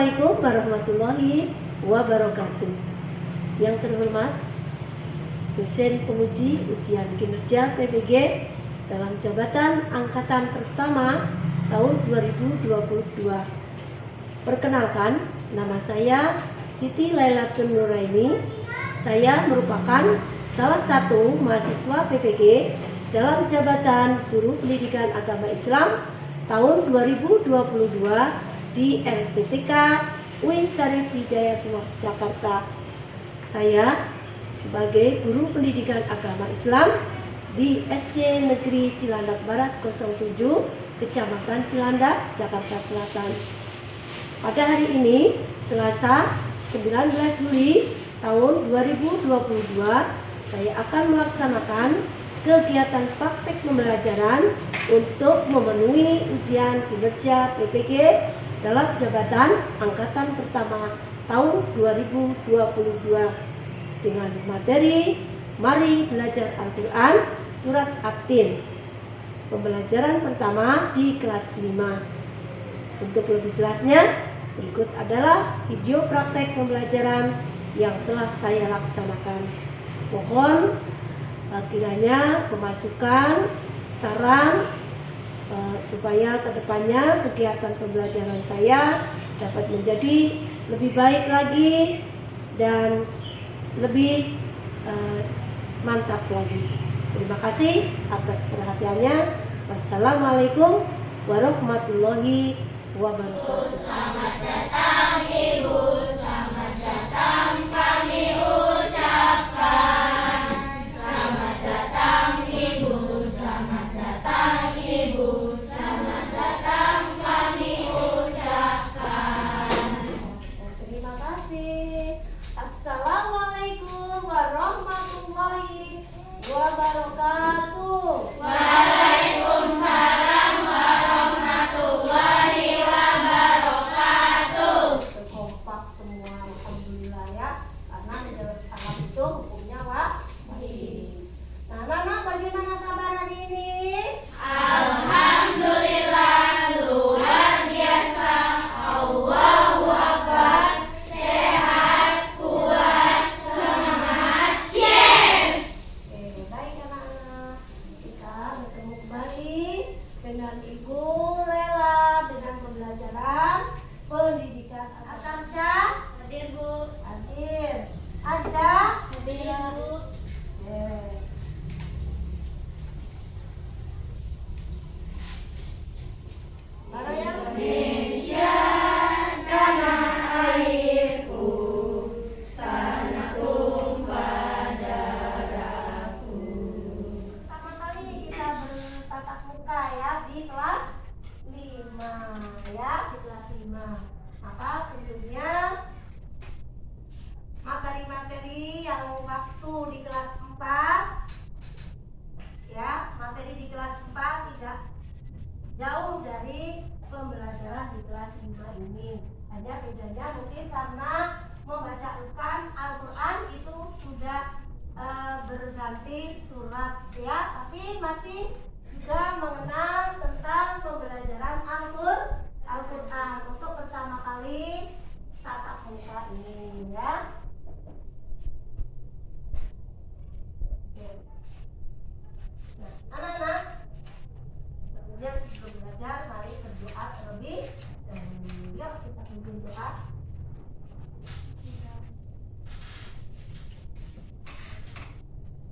Assalamualaikum warahmatullahi wabarakatuh. Yang terhormat dosen penguji ujian kinerja PPG dalam jabatan angkatan pertama tahun 2022. Perkenalkan, nama saya Siti Lailatul Nuraini. Saya merupakan salah satu mahasiswa PPG dalam jabatan Guru Pendidikan Agama Islam tahun 2022 di LPTK UIN Syarif Hidayatullah Jakarta. Saya sebagai Guru Pendidikan Agama Islam di SD Negeri Cilandak Barat 07, Kecamatan Cilandak, Jakarta Selatan. Pada hari ini, Selasa 19 Juli tahun 2022, saya akan melaksanakan kegiatan praktek pembelajaran untuk memenuhi ujian kinerja PPG dalam jabatan angkatan pertama tahun 2022 dengan materi Mari Belajar Al-Quran Surat At-Tin. Pembelajaran pertama di kelas 5. Untuk lebih jelasnya, berikut adalah video praktek pembelajaran yang telah saya laksanakan. Mohon kiranya pemasukan, saran supaya kedepannya kegiatan pembelajaran saya dapat menjadi lebih baik lagi dan lebih mantap lagi. Terima kasih atas perhatiannya. Wassalamualaikum warahmatullahi wabarakatuh. Selamat datang Ibu, selamat datang kami ucapkan. Selamat datang Ibu, selamat datang Ibu, selamat datang kami ucapkan. Terima kasih. Assalamualaikum warahmatullahi wabarakatuh. Waalaikumsalam warahmatullahi wabarakatuh. Kompak semua, alhamdulillah ya. Karena menjawab salam itu hukumnya wajib. Nah, Nana, bagaimana kabar hari ini? Alhamdulillah, luar biasa. Allahu Akbar. Sehat, kuat, semangat. Yes. Oke, baik anak-anak. Kita bertemu kembali dengan Ibu Lela dengan pembelajaran pendidikan Atarsya. Hadir Bu. Hadir. Azza. Hadir Bu. Oke. Mana yang Indonesia, tanah airku, tanah tumpah darahku. pertama kali kita bertatap muka ya di kelas 5 ya, di kelas 5. Maka tentunya materi-materi yang waktu di kelas 4 ya, materi di kelas 4 tidak jauh dari pembelajaran di kelas 5 ini. Hanya bedanya mungkin karena membaca Al-Quran itu sudah berganti surat ya, tapi masih juga mengenal tentang pembelajaran Al-Quran untuk pertama kali tatap muka ini ya. Oke. Nah, anak-anak, kemudian sebelum belajar, mari berdoa terlebih dahulu. Yuk kita pimpin doa.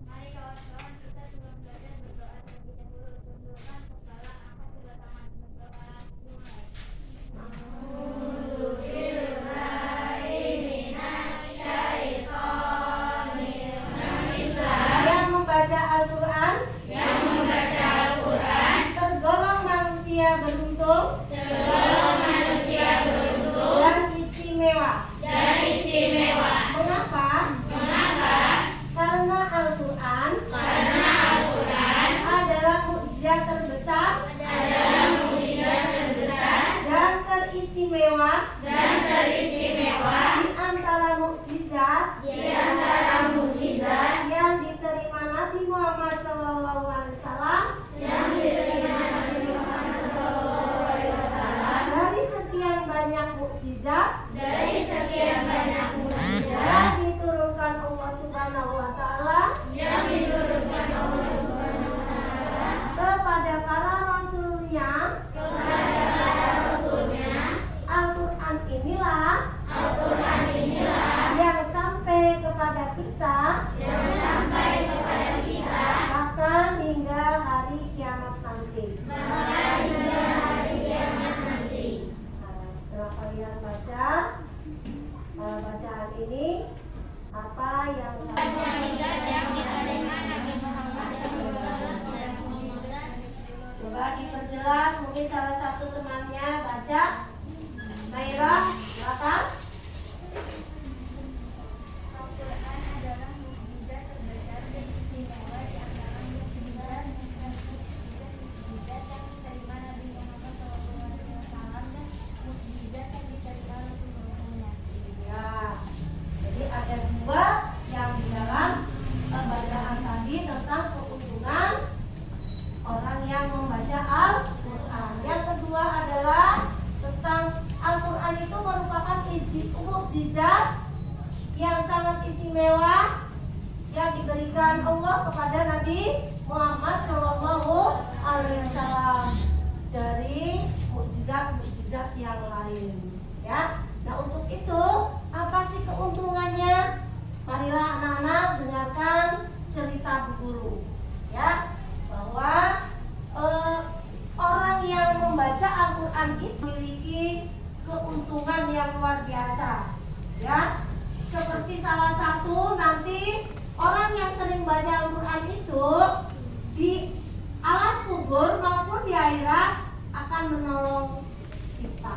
Mari kawan-kawan, kita sebelum belajar berdoa terlebih dahulu. Tundukkan kepala, angkat kedua tangan, berdoa. Mulai. Yang membaca Al-Quran tergolong manusia beruntung dan istimewa. Mengapa? Karena Al-Quran adalah mukjizat terbesar dan teristimewa di antara mukjizat yang diterima Nabi Muhammad SAW dari sekian banyak mukjizat nanti. Bahkan juga hari kiamat nanti. Nah, setelah kalian baca bacaan ini, apa yang coba diperjelas, mungkin salah satu temannya baca. Naira, silakan. Al-Quran adalah mukjizat terbesar dan istimewa di antara mukjizat yang diterima Nabi Muhammad SAW dan mukjizat yang diterima Rasulullah. Ya, jadi ada dua yang di dalam bacaan tadi tentang keuntungan orang yang membaca Al-Quran. Yang kedua adalah tentang Al-Quran itu merupakan mukjizat yang sangat istimewa yang diberikan Allah kepada Nabi Muhammad SAW dari mukjizat-mukjizat yang lain. Ya, nah untuk itu apa sih keuntungannya? Marilah anak-anak dengarkan cerita Bu Guru, ya, bahwa orang yang membaca Al-Quran itu memiliki keuntungan yang luar biasa, ya. Seperti salah satu nanti orang yang sering baca Al-Quran itu di alam kubur maupun di akhirat akan menolong kita.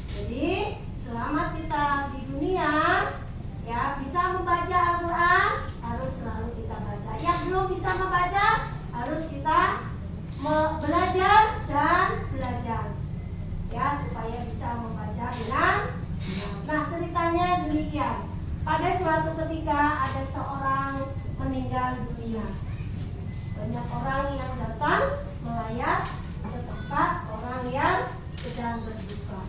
Jadi selama kita di dunia, ya, bisa membaca Al-Quran, harus selalu kita baca. Yang belum bisa membaca, harus kita belajar dan belajar, ya, supaya bisa membaca dengan benar. Nah, ceritanya demikian. Pada suatu ketika ada seorang meninggal dunia. Banyak orang yang datang melayat ke tempat orang yang sedang berduka,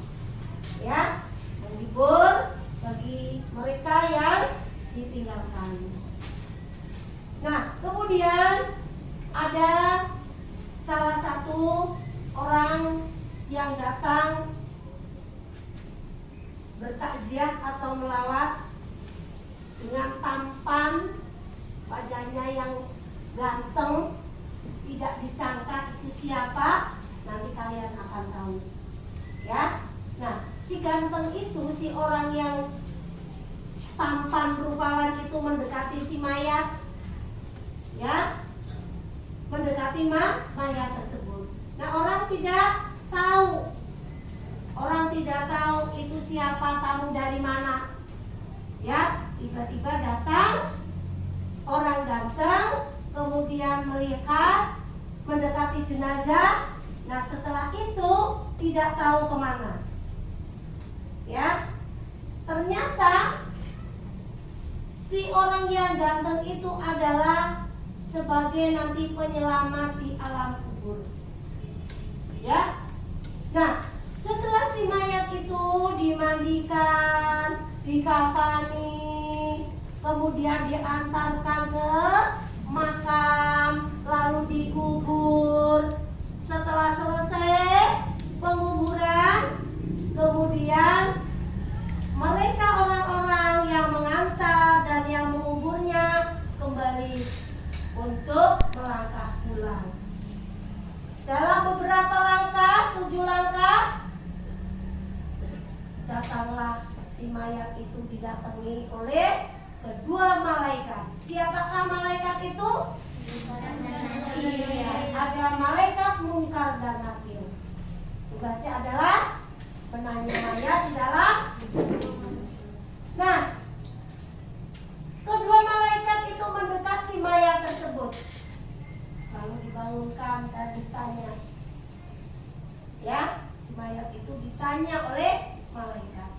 ya, menghibur bagi mereka yang ditinggalkan. Nah, kemudian ada salah satu orang yang datang bertakziah atau melawat dengan tampan, wajahnya yang ganteng, tidak disangka itu siapa. Nanti kalian akan tahu, ya. Nah, si ganteng itu, si orang yang tampan rupawan itu mendekati si mayat, ya, mendekati mayat tersebut. Nah, orang tidak tahu itu siapa, kamu dari mana, ya. Tiba-tiba datang orang ganteng, kemudian melihat, mendekati jenazah. Nah, setelah itu tidak tahu kemana, ya. Ternyata si orang yang ganteng itu adalah sebagai nanti penyelamat di alam kubur, ya. Nah, setelah si mayat itu dimandikan, dikafani, kemudian diantarkan ke makam, lalu dikubur. Setelah selesai penguburan, kemudian mereka orang-orang yang mengantar dan yang menguburnya kembali untuk melangkah pulang. Dalam beberapa langkah, 7 langkah, datanglah si mayat itu didatangi oleh kedua malaikat. Siapakah malaikat itu? Iya, ada malaikat Munkar dan Nakir. Tugasnya adalah menanya mayat di dalam. Nah, kedua malaikat itu mendekat si mayat tersebut, lalu dibangunkan dan ditanya, ya, si mayat itu ditanya oleh malaikat.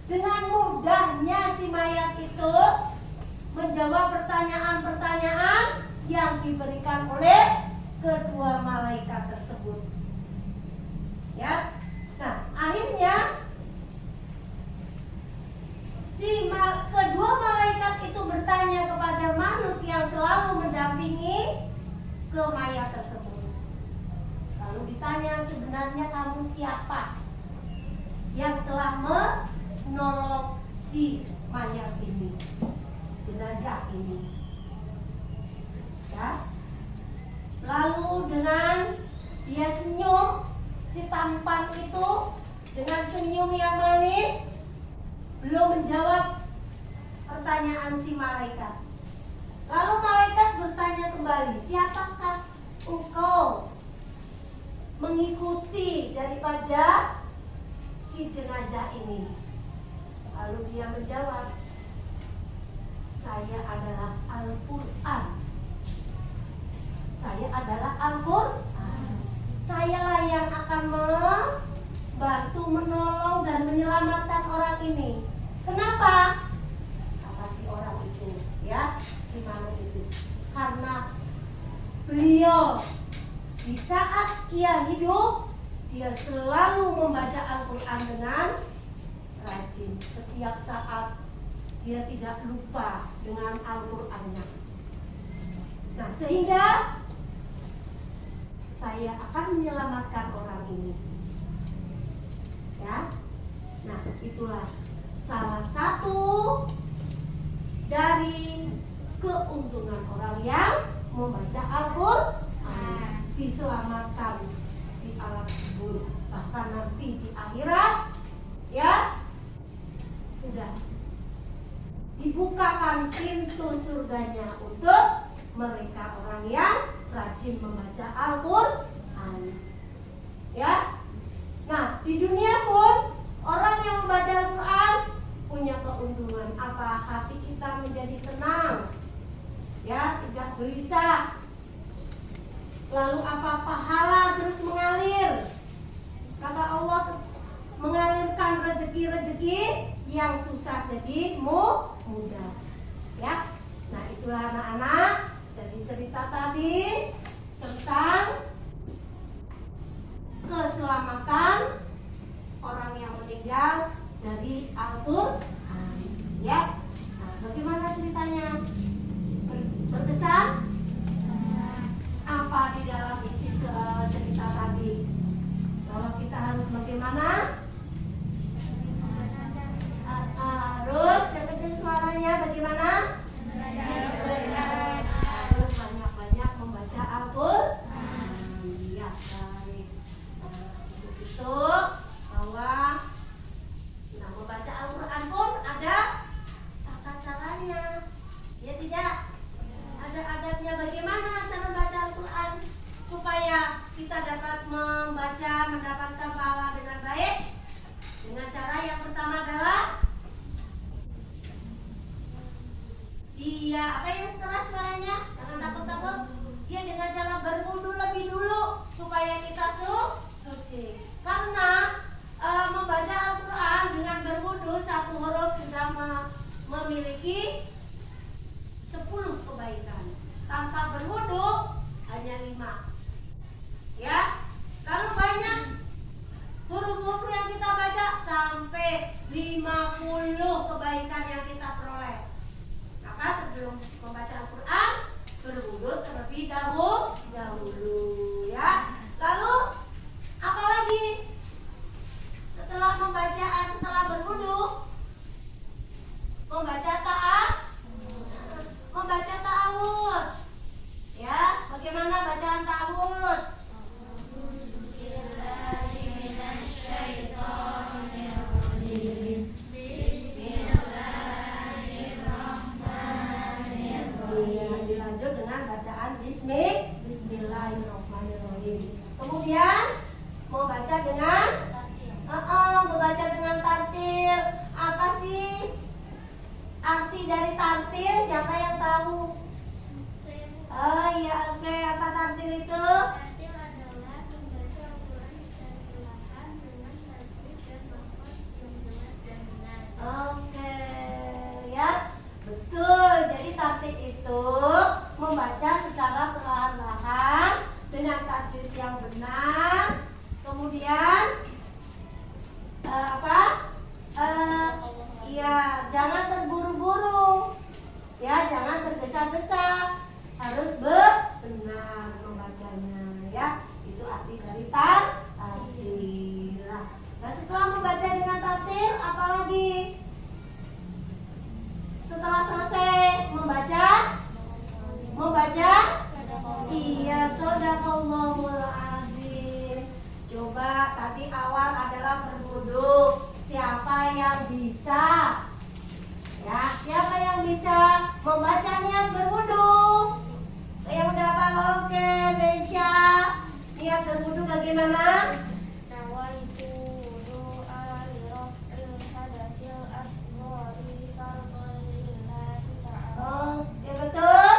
Dengan mudahnya si mayat itu menjawab pertanyaan-pertanyaan yang diberikan oleh kedua malaikat tersebut, ya. Nah, akhirnya kedua malaikat itu bertanya kepada makhluk yang selalu mendampingi ke mayat tersebut. Lalu ditanya, sebenarnya kamu siapa yang telah menolong si mayat ini, si jenazah ini, ya. Lalu dengan dia senyum, si tampan itu dengan senyum yang manis, belum menjawab pertanyaan si malaikat. Lalu malaikat bertanya kembali, siapakah engkau mengikuti daripada si jenazah ini? Lalu dia menjawab, saya adalah Al-Quran. Saya adalah Al-Quran. Sayalah yang akan membantu, menolong dan menyelamatkan orang ini. Kenapa? Kata si orang itu, ya, si manusia itu. Karena beliau di saat ia hidup, dia selalu membaca Al-Quran dengan rajin. Setiap saat dia tidak lupa dengan Al-Qurannya. Nah, sehingga saya akan menyelamatkan orang ini. Ya. Nah, itulah salah satu dari keuntungan orang yang membaca Al-Quran, diselamatkan di alam kubur, bahkan nanti di akhirat, ya, sudah dibukakan pintu surganya untuk mereka orang yang rajin membaca Al-Quran. Ya. Nah, di dunia pun orang yang membaca Al-Quran punya keuntungan apa? Hati kita menjadi tenang, ya, tidak gelisah. Lalu apa? Pahala terus mengalir. Kata Allah, mengalirkan rezeki-rezeki yang susah jadi mudah. Ya. Nah, itulah anak-anak dari cerita tadi tentang keselamatan orang yang meninggal dari Al-Quran. Ya. Nah, bagaimana ceritanya? Berkesan? Apa di dalam isi cerita tadi? Bahwa kita harus bagaimana? Harus yang kecil suaranya bagaimana? Harus banyak-banyak membaca Al-Quran. Ya, baik. Untuk itu bahwa membaca Al-Quran pun ada tata caranya. Ya tidak? Ada adabnya bagaimana cara membaca Al-Quran supaya kita dapat membaca, mendapatkan pahala dengan baik. Dengan cara yang pertama adalah apa yang keras suaranya? Jangan takut-takut. Dia dengan cara berwudu lebih dulu supaya kita suci. Karena membaca Al-Quran dengan berwudu satu huruf sudah memiliki 10 kebaikan. Tanpa berwudu hanya 5. Ya, kalau banyak huruf-huruf yang kita baca sampai 50 kebaikan yang kita peroleh. Maka sebelum membaca Al-Quran berwudu terlebih dahulu, ya. Lalu apa lagi? Setelah berwudu membaca ta'awudz. Ya, bagaimana bacaan ta'awudz? Dilanjut dengan bacaan Bismillahirrahmanirrahim. Kemudian membaca dengan tartil. Apa sih arti dari tartil? Siapa yang tahu? Oh iya, oke. Apa tartil itu? Tartil adalah membaca Al-Quran secara perlahan dengan tajwid dan lafaz yang jelas dan benar. Oke, ya, betul. Jadi tartil itu membaca secara perlahan-lahan dengan tajwid yang benar. Kemudian jangan terburu-buru, ya, jangan tergesa-gesa, harus benar membacanya, ya. Itu arti dari tartil. Nah, setelah membaca dengan tartil, apalagi? Setelah selesai membaca, iya, shadaqallahul azim. Coba tadi awal adalah berwudu. Siapa yang bisa? Ya, siapa yang bisa membaca niat berwudu? Yang udah hafal oke, Besya. Niat berwudu bagaimana? Nawaitu wudu'a li raf'il hadatsil asghari fardhan lillahi ta'ala. Oh, ya betul?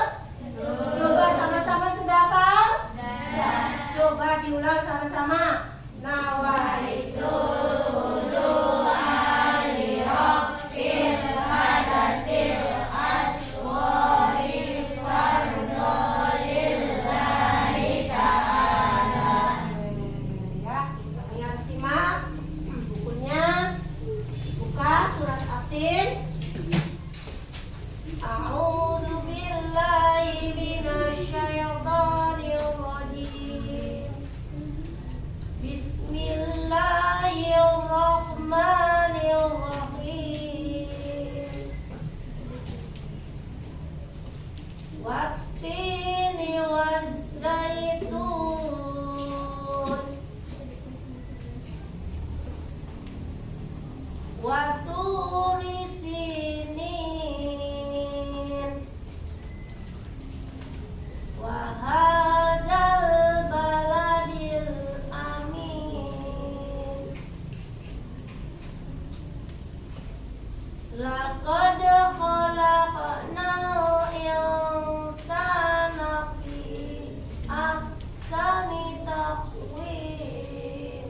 Coba sama-sama sudah hafal? Coba diulang sama-sama. Nawaitu ya, yang simak bukunya, buka surat Atin. A'udzu billahi minasyaitonir rajim. Bismillahirrahmanirrahim. Wattini wazzaitun wa turi sinin wa hadzal baladil amin. Laqad khalaqnal insana fi ahsani taqwim.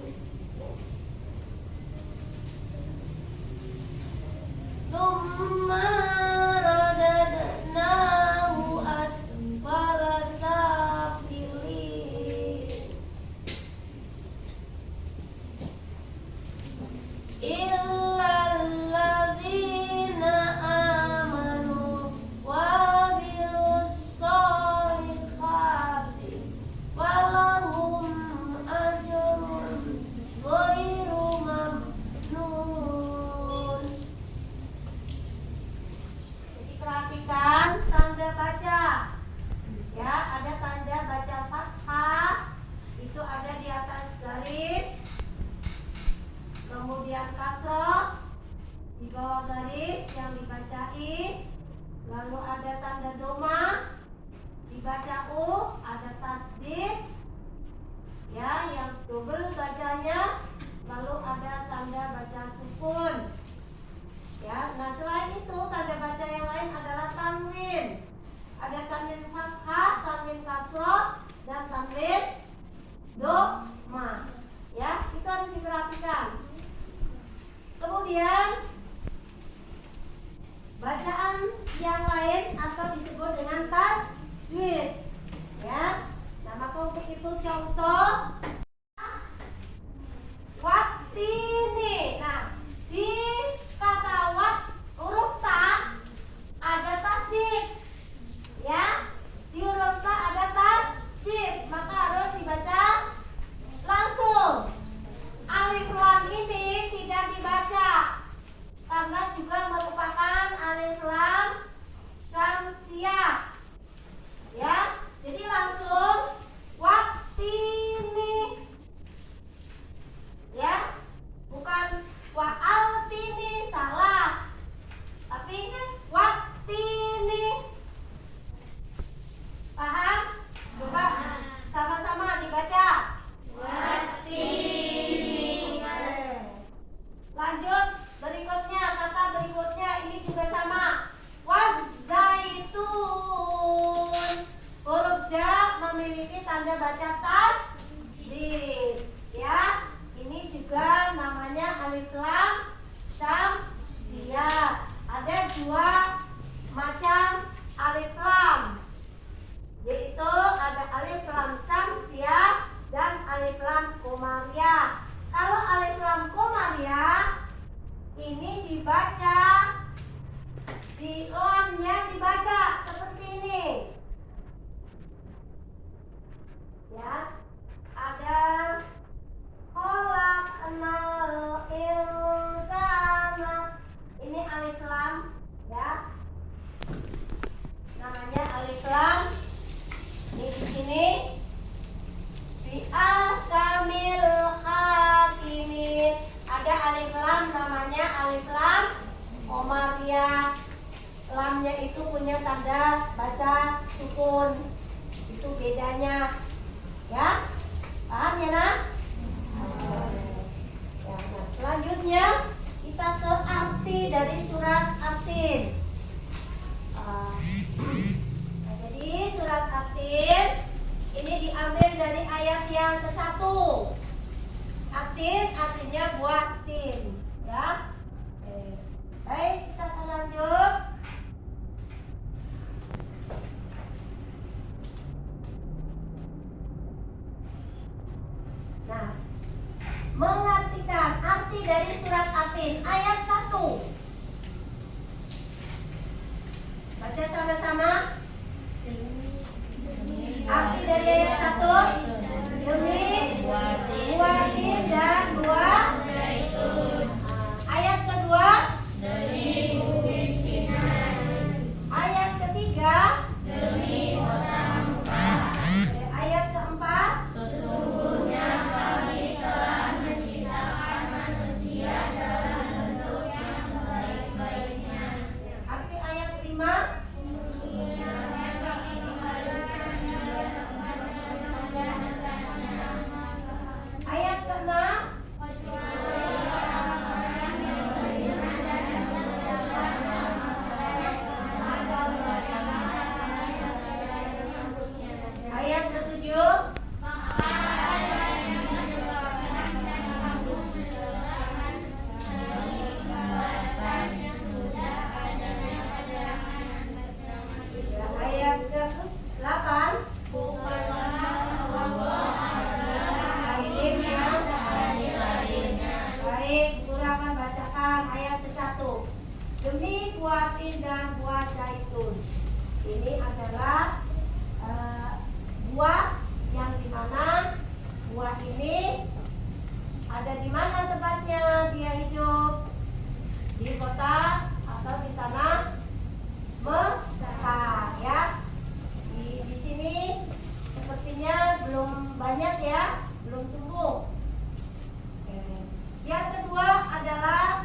Tsumma radadnahu asfala safilin. Illal ladzina amanu wa amilus solihati walahum ajrun ghairu mamnun. Jadi perhatikan tanda baca. Ya, ada tanda baca fathah. Itu ada di atas garis. Kemudian kasroh di bawah garis yang dibacain. Lalu ada tanda doma, dibaca u, ada tasdid, ya, yang double bacanya. Lalu ada tanda baca sukun. Ya, nah selain itu tanda baca yang lain adalah tanwin. Ada tanwin fathah, tanwin kasroh, dan tanwin doma. Ya, itu harus diperhatikan. Kemudian bacaan yang lain atau disebut dengan tajwid. Ya, nah maka untuk itu contoh wattini. Nah, di kata wat huruf ta ada tasdid. Ya, di huruf ta ada tasdid, maka harus dibaca langsung. Alif lam ini tidak dibaca karena juga merupakan alif lam syamsiah. Ya, jadi langsung wattini. Ya, bukan wa'altini, salah. Tapi wattini. Paham? Coba sama-sama dibaca. Wattini. Lanjut berikutnya, kata berikutnya ini juga sama. Wazzaitun. Huruf za memiliki tanda baca tasdid. Ya, ini juga namanya alif lam syamsiah. Ada dua macam alif lam, yaitu ada alif lam syamsiah dan alif lam komariah. Kalau alif lam komariah ini dibaca, di lamnya dibaca seperti ini. Ya, ada khalaqnal insana. Ini alif lam, ya. Namanya alif lam. Ini di sini fi ahkamil Komaria, lamnya itu punya tanda baca sukun. Itu bedanya. Ya? Paham ya, Nak? Ya, nah, selanjutnya kita ke arti dari surat Atin. Nah, jadi surat Atin ini diambil dari ayat yang ke-1. Atin artinya buah tin, ya. Oke. Baik, kita akan lanjut. Nah, mengartikan arti dari surat Atin ayat 1. Baca sama-sama. Arti dari ayat 1, demi buatin dan buah zaitun. Ayat kedua, demi bukit Sinai. Ayat ketiga, demi kota Mekah. Ayat keempat, sesungguhnya kami telah menciptakan manusia dalam bentuk yang sebaik-baiknya. Arti ayat 5, ayat ke-6, ayat ke-7, ayat ke-8, baik, guru akan bacakan ayat ke-1. Demi buah tin dan buah zaitun. Ini adalah buah yang dimana buah ini ada di mana tempatnya dia hidup, di kota atau di tanah Mekah, ya. Di sini sepertinya belum banyak ya, belum tumbuh. Yang kedua adalah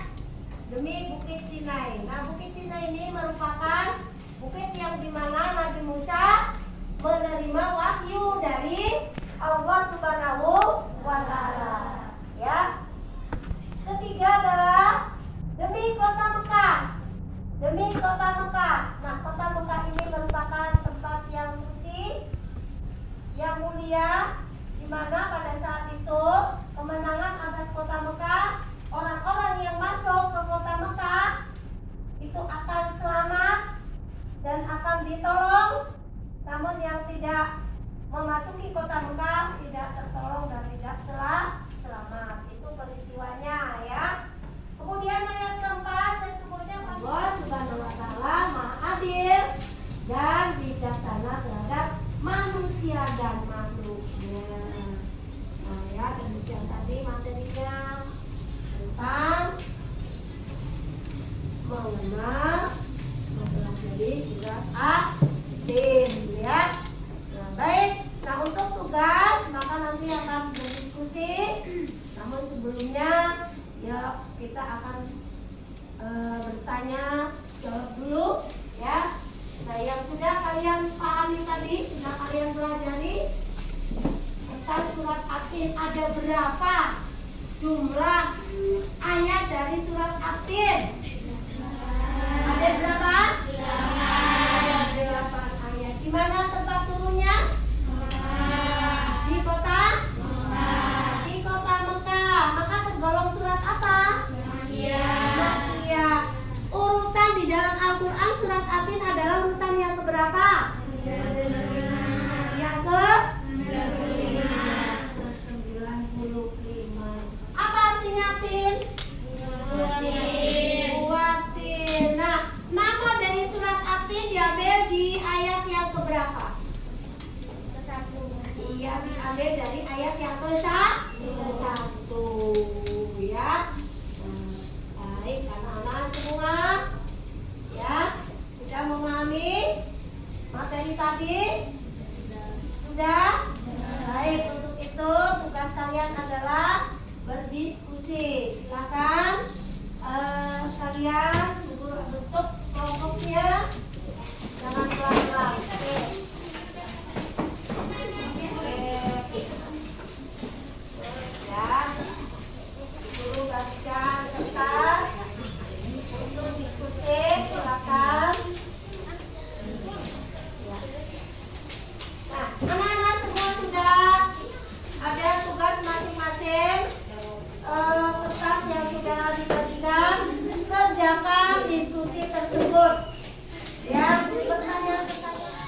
demi bukit Sinai. Nah, bukit Sinai ini merupakan bukit yang dimana Nabi Musa menerima wahyu dari Allah Subhanahu wa Ta'ala. Ya. Ketiga adalah demi kota Mekah. Demi kota Mekah. Nah, kota Mekah ini merupakan tempat yang suci, yang mulia, di mana pada saat itu kemenangan atas kota Mekah, orang-orang yang masuk ke kota Mekah itu akan selamat dan akan ditolong. Namun yang tidak memasuki kota Mekah tidak tertolong dan tidak selamat. Itu peristiwanya, ya. Kemudian ayat keempat, sesungguhnya Allah Subhanahu wa Ta'ala Maha Adil dan bijaksana terhadap manusia dan makhluknya. Nah, ya, demikian tadi materinya tentang mengenal mempelajari surat Atin, ya. Nah, baik. Nah, untuk tugas maka nanti akan berdiskusi. Namun sebelumnya ya kita akan bertanya jawab dulu, ya. Nah, yang sudah kalian pahami tadi, sudah kalian pelajari tentang surat Atin, ada berapa jumlah ayat dari surat Atin? Ada berapa? 8. Ada 8 ayat. Di mana tempat turunnya? Di kota? Di kota Mekah. Maka tergolong surat apa? Makiyah. Urutan di dalam Al-Quran surat Atin adalah urutan yang keberapa? Yang ke-95. Apa artinya Atin? Buatin. Nah, nama dari surat Atin diambil di ayat yang keberapa? Iya, diambil dari ayat yang ke-1, ya. Baik, anak-anak semua, ya, sudah memahami materi tadi? Sudah? Baik, untuk itu tugas kalian adalah berdiskusi. Silakan Kalian tutup kelompoknya, jangan pelan-pelan. Oke. Ya, guru bagikan kertas untuk diskusi, silakan. Ya. Nah, anak-anak semua sudah ada tugas masing-masing. Kertas yang sudah dibagikan, kerjakan diskusi tersebut. Ya, pertanyaan-pertanyaan.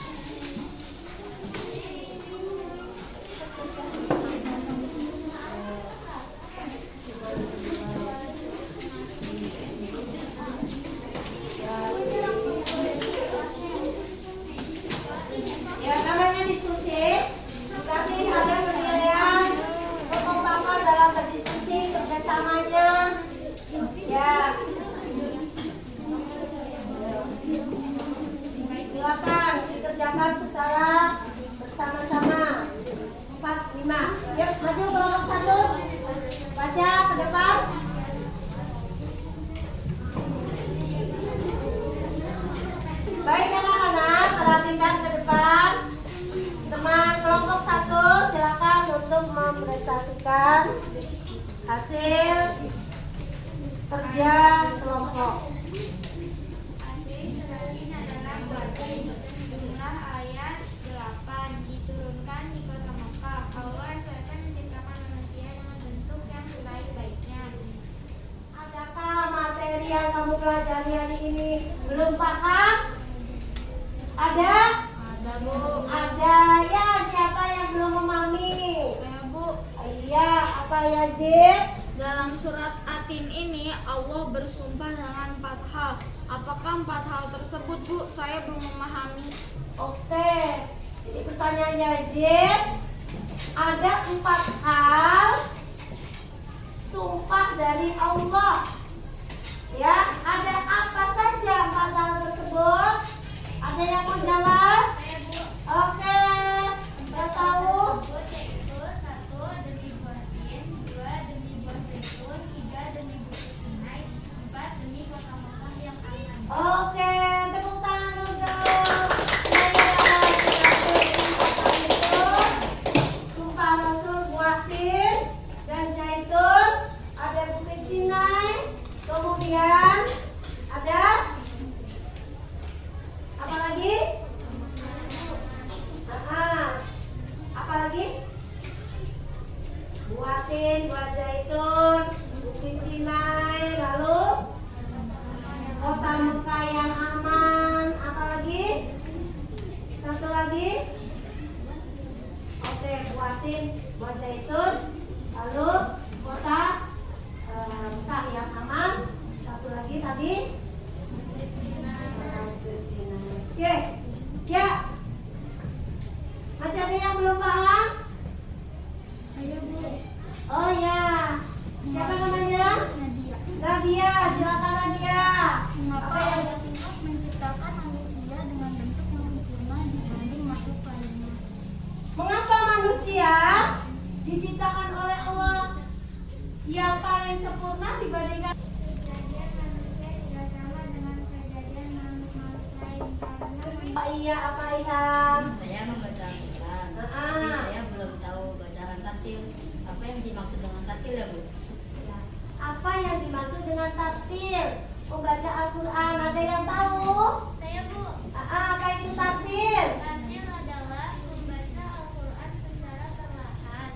Ya, namanya diskusi. Nanti ada penilaian kekompakan dalam berdiskusi, kerjasamanya. Ya. Silakan dikerjakan secara bersama-sama. 4, 5. Yuk, maju kelompok 1. Baca ke depan. Baik anak-anak, perhatikan ke depan. Teman kelompok 1, silakan untuk mempresentasikan hasil kerja kelompok. Jumlah ayat 8 diturunkan di kota Mekah. Allah SWT menciptakan manusia dengan bentuk yang sebaik-baiknya. Adakah materi yang kamu pelajari hari ini belum paham? Ada? Ada, Bu. Ada ya. Siapa yang belum memahami? Ya, Bu. Iya, apa ya Zid? Dalam surat Atin ini Allah bersumpah dengan 4 hal. Apakah 4 hal tersebut, Bu? Saya belum memahami. Oke, jadi pertanyaannya Zid, ada 4 hal sumpah dari Allah. Ya, ada apa saja 4 hal tersebut? Ada yang mau jawab? Saya, Bu. Oke, saya tahu. Yaitu 1 demi buah tin, 2 demi buah zaitun, 3 demi bukit Sinai, 4 demi kota Mekah yang aman. Oke, tepuk tangan untuk saya. Itu sumpah Rasul buah tin dan zaitun, ada bukit Sinai, kemudian ada apa lagi? Apa lagi? Buah tin, buah zaitun, bukit Sinai, lalu kota Mekah yang aman. Apa lagi? Satu lagi. Oke, buah tin, buah zaitun, lalu kota Mekah yang aman. Satu lagi tadi. Oke, ya. Masih ada yang belum paham? Ayo, Bu. Oh ya. Siapa namanya? Nadia. Nadia, silakan Nadia. Mengapa Allah menciptakan manusia dengan bentuk yang sempurna dibanding makhluk lainnya? Mengapa manusia diciptakan oleh Allah yang paling sempurna dibandingkan? Kejadian manusia tidak sama dengan kejadian makhluk lain karena Iya, apa Ilham? Saya membaca Al-Quran, tapi saya belum tahu bacaan tartil. Apa yang dimaksud dengan tartil ya, Bu? Ya. Apa yang dimaksud dengan tartil? Membaca Al-Quran, ada yang tahu? saya, Bu. Apa itu tartil? Tartil adalah membaca Al-Quran secara perlahan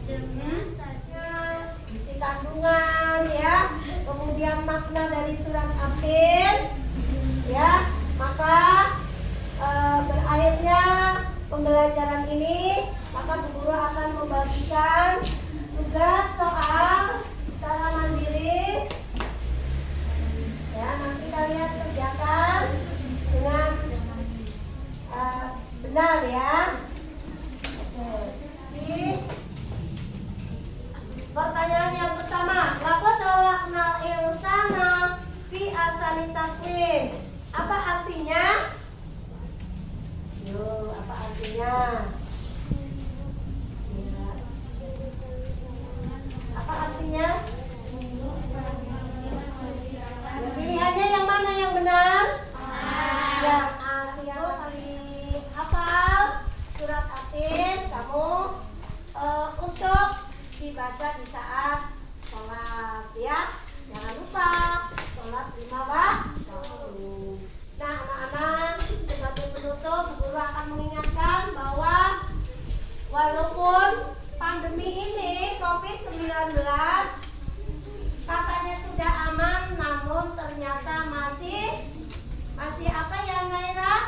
dengan tajwid. Isi kandungan ya, kemudian makna dari surat Atin ya, maka berakhirnya pembelajaran ini, maka Bu Guru akan membagikan tugas soal secara mandiri ya, nanti kalian kerjakan dengan benar ya. Oke. Jadi, pertanyaan yang pertama, laqad khalaqnal insana fi ahsani taqwim. Apa artinya? Yo, apa artinya? Ya. Apa artinya? dibaca di saat sholat ya. Jangan lupa sholat 5 waktu. Nah anak-anak, sebagai penutup guru akan mengingatkan bahwa walaupun pandemi ini COVID-19 katanya sudah aman, namun ternyata masih apa ya Naira?